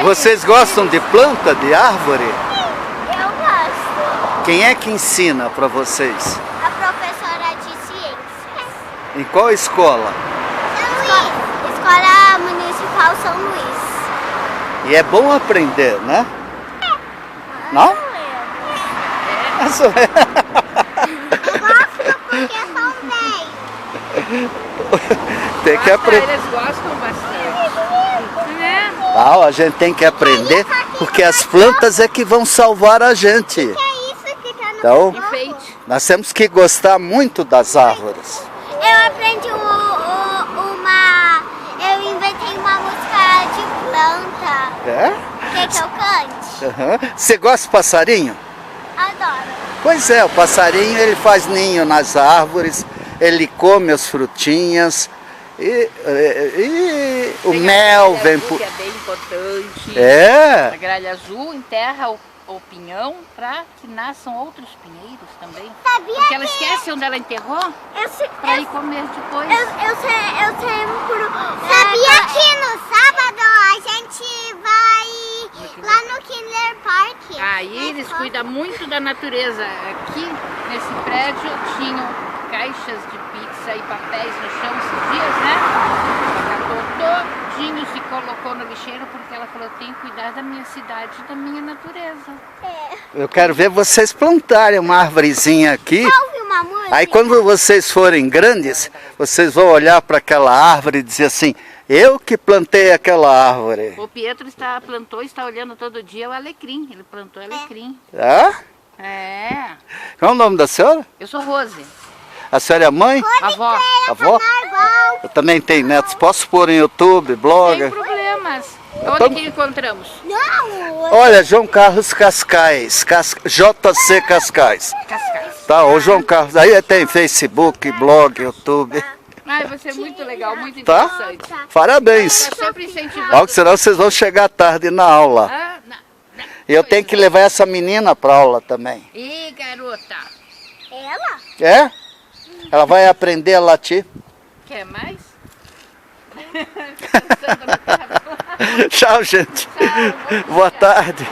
Vocês gostam de planta, de árvore? Eu gosto. Quem é que ensina para vocês? A professora de ciências. Em qual escola? Escola Municipal São Luís. E é bom aprender, né? Não? Eu gosto porque são bem. Tem que aprender. Eles gostam bastante. Né? Não, a gente tem que aprender porque as plantas é que vão salvar a gente. Que é isso que tá no Então, fogo? Enfeite. nós temos que gostar muito das árvores. Eu aprendi eu inventei uma música de planta. É? Quer que eu cante? Uhum. Você gosta de passarinho? Adoro. Pois é, o passarinho ele faz ninho nas árvores, ele come as frutinhas e o Tem mel a vem gralha azul, por... que é bem importante. É, A gralha azul enterra o pinhão para que nasçam outros pinheiros também. Sabia Porque ela que esquece onde ela enterrou para ir comer depois. eu sempre... Sabia que no sábado a gente vai lá no Kinder Park? Aí eles cuidam muito da natureza. Aqui nesse prédio tinham caixas de pizza e papéis no chão esses dias, né? Ela catou todinhos e colocou no lixeiro porque ela falou, tem que cuidar da minha cidade e da minha natureza. eu quero ver vocês plantarem uma árvorezinha aqui. Ouve uma música? Aí quando vocês forem grandes, vocês vão olhar para aquela árvore e dizer assim, eu que plantei aquela árvore. O Pietro plantou e está olhando todo dia o alecrim. Ele plantou alecrim. Ah? É. Qual é o nome da senhora? Eu sou Rose, A senhora é mãe? avó. Avó? Eu também tenho netos. Posso pôr em YouTube, blog? Sem problemas. Então- Onde que encontramos? Não! Olha, João Carlos Cascais, JC Cascais. Cascais. Tá, o João Carlos. Aí tem Facebook, blog, YouTube. Ai, vai ser muito legal, muito Tá? interessante. Parabéns. Eu sempre incentivando. Logo, senão vocês vão chegar tarde na aula. Ah, E eu tenho que levar essa menina para aula também. Ih, garota. Ela? É? Ela vai aprender a latir. Quer mais? Pensando no carro. Tchau, gente. Tchau, bom Boa dia. tarde.